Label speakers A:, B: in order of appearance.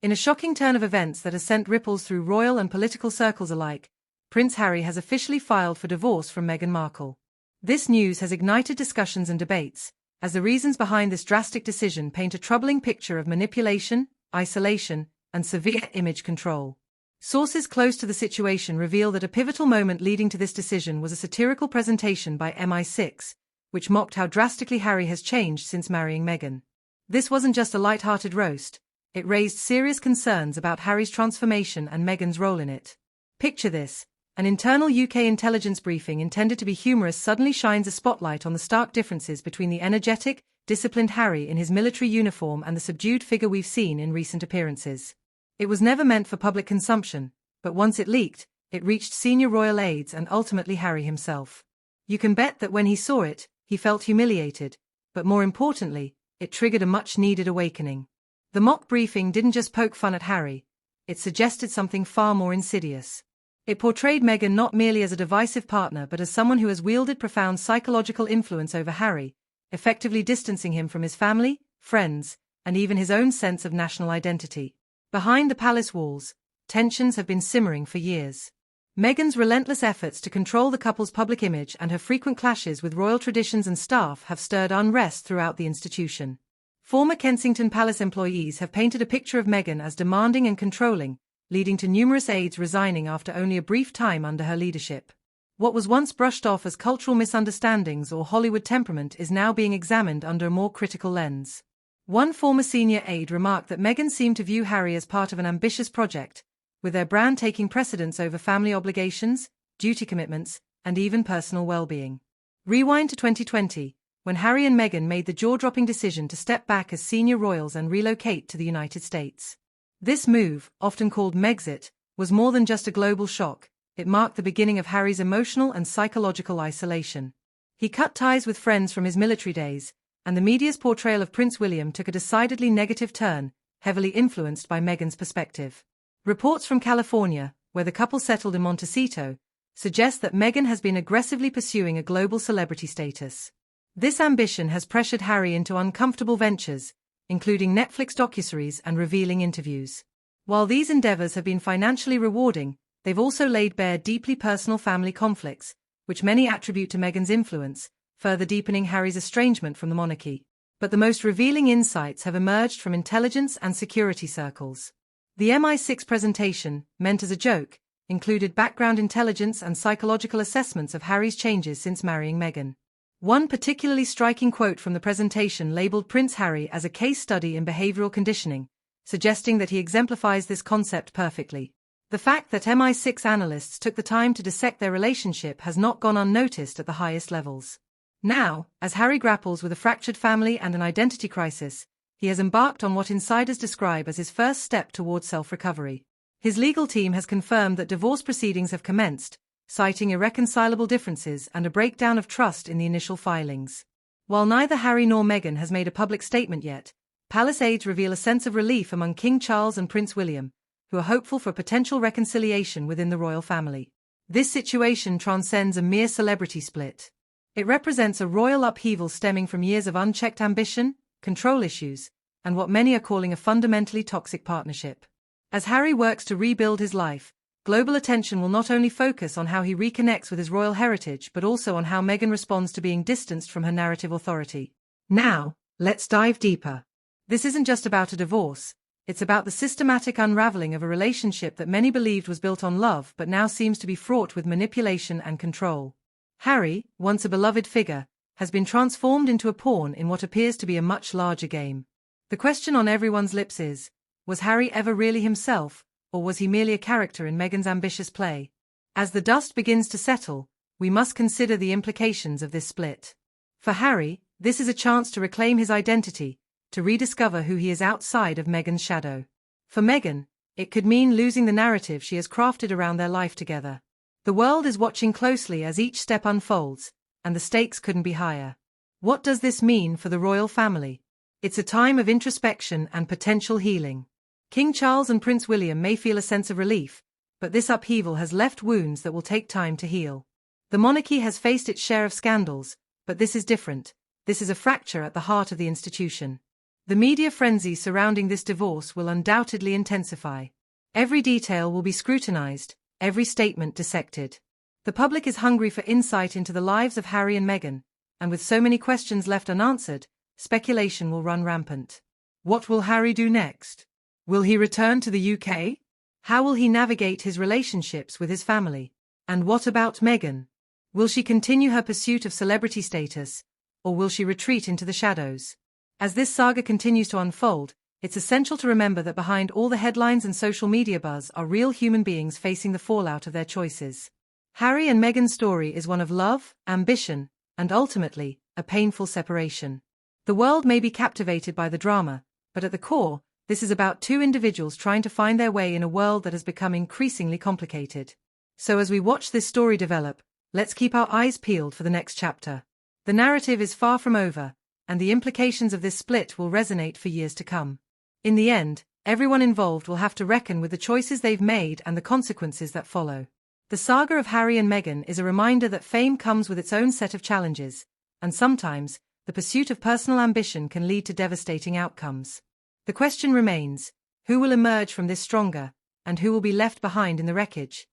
A: In a shocking turn of events that has sent ripples through royal and political circles alike, Prince Harry has officially filed for divorce from Meghan Markle. This news has ignited discussions and debates, as the reasons behind this drastic decision paint a troubling picture of manipulation, isolation, and severe image control. Sources close to the situation reveal that a pivotal moment leading to this decision was a satirical presentation by MI6, which mocked how drastically Harry has changed since marrying Meghan. This wasn't just a light-hearted roast, it raised serious concerns about Harry's transformation and Meghan's role in it. Picture this: an internal UK intelligence briefing intended to be humorous suddenly shines a spotlight on the stark differences between the energetic, disciplined Harry in his military uniform and the subdued figure we've seen in recent appearances. It was never meant for public consumption, but once it leaked, it reached senior royal aides and ultimately Harry himself. You can bet that when he saw it, he felt humiliated, but more importantly, it triggered a much-needed awakening. The mock briefing didn't just poke fun at Harry, it suggested something far more insidious. It portrayed Meghan not merely as a divisive partner but as someone who has wielded profound psychological influence over Harry, effectively distancing him from his family, friends, and even his own sense of national identity. Behind the palace walls, tensions have been simmering for years. Meghan's relentless efforts to control the couple's public image and her frequent clashes with royal traditions and staff have stirred unrest throughout the institution. Former Kensington Palace employees have painted a picture of Meghan as demanding and controlling, leading to numerous aides resigning after only a brief time under her leadership. What was once brushed off as cultural misunderstandings or Hollywood temperament is now being examined under a more critical lens. One former senior aide remarked that Meghan seemed to view Harry as part of an ambitious project, with their brand taking precedence over family obligations, duty commitments, and even personal well-being. Rewind to 2020, when Harry and Meghan made the jaw-dropping decision to step back as senior royals and relocate to the United States. This move, often called Megxit, was more than just a global shock. It marked the beginning of Harry's emotional and psychological isolation. He cut ties with friends from his military days, and the media's portrayal of Prince William took a decidedly negative turn, heavily influenced by Meghan's perspective. Reports from California, where the couple settled in Montecito, suggest that Meghan has been aggressively pursuing a global celebrity status. This ambition has pressured Harry into uncomfortable ventures, including Netflix docuseries and revealing interviews. While these endeavors have been financially rewarding, they've also laid bare deeply personal family conflicts, which many attribute to Meghan's influence, further deepening Harry's estrangement from the monarchy. But the most revealing insights have emerged from intelligence and security circles. The MI6 presentation, meant as a joke, included background intelligence and psychological assessments of Harry's changes since marrying Meghan. One particularly striking quote from the presentation labeled Prince Harry as a case study in behavioral conditioning, suggesting that he exemplifies this concept perfectly. The fact that MI6 analysts took the time to dissect their relationship has not gone unnoticed at the highest levels. Now, as Harry grapples with a fractured family and an identity crisis, he has embarked on what insiders describe as his first step towards self-recovery. His legal team has confirmed that divorce proceedings have commenced, citing irreconcilable differences and a breakdown of trust in the initial filings. While neither Harry nor Meghan has made a public statement yet, palace aides reveal a sense of relief among King Charles and Prince William, who are hopeful for potential reconciliation within the royal family. This situation transcends a mere celebrity split. It represents a royal upheaval stemming from years of unchecked ambition, control issues, and what many are calling a fundamentally toxic partnership. As Harry works to rebuild his life, global attention will not only focus on how he reconnects with his royal heritage but also on how Meghan responds to being distanced from her narrative authority. Now, let's dive deeper. This isn't just about a divorce, it's about the systematic unraveling of a relationship that many believed was built on love but now seems to be fraught with manipulation and control. Harry, once a beloved figure, has been transformed into a pawn in what appears to be a much larger game. The question on everyone's lips is, was Harry ever really himself, or was he merely a character in Meghan's ambitious play? As the dust begins to settle, we must consider the implications of this split. For Harry, this is a chance to reclaim his identity, to rediscover who he is outside of Meghan's shadow. For Meghan, it could mean losing the narrative she has crafted around their life together. The world is watching closely as each step unfolds, and the stakes couldn't be higher. What does this mean for the royal family? It's a time of introspection and potential healing. King Charles and Prince William may feel a sense of relief, but this upheaval has left wounds that will take time to heal. The monarchy has faced its share of scandals, but this is different. This is a fracture at the heart of the institution. The media frenzy surrounding this divorce will undoubtedly intensify. Every detail will be scrutinized, every statement dissected. The public is hungry for insight into the lives of Harry and Meghan, and with so many questions left unanswered, speculation will run rampant. What will Harry do next? Will he return to the UK? How will he navigate his relationships with his family? And what about Meghan? Will she continue her pursuit of celebrity status, or will she retreat into the shadows? As this saga continues to unfold, it's essential to remember that behind all the headlines and social media buzz are real human beings facing the fallout of their choices. Harry and Meghan's story is one of love, ambition, and ultimately, a painful separation. The world may be captivated by the drama, but at the core, this is about two individuals trying to find their way in a world that has become increasingly complicated. So as we watch this story develop, let's keep our eyes peeled for the next chapter. The narrative is far from over, and the implications of this split will resonate for years to come. In the end, everyone involved will have to reckon with the choices they've made and the consequences that follow. The saga of Harry and Meghan is a reminder that fame comes with its own set of challenges, and sometimes, the pursuit of personal ambition can lead to devastating outcomes. The question remains, who will emerge from this stronger, and who will be left behind in the wreckage?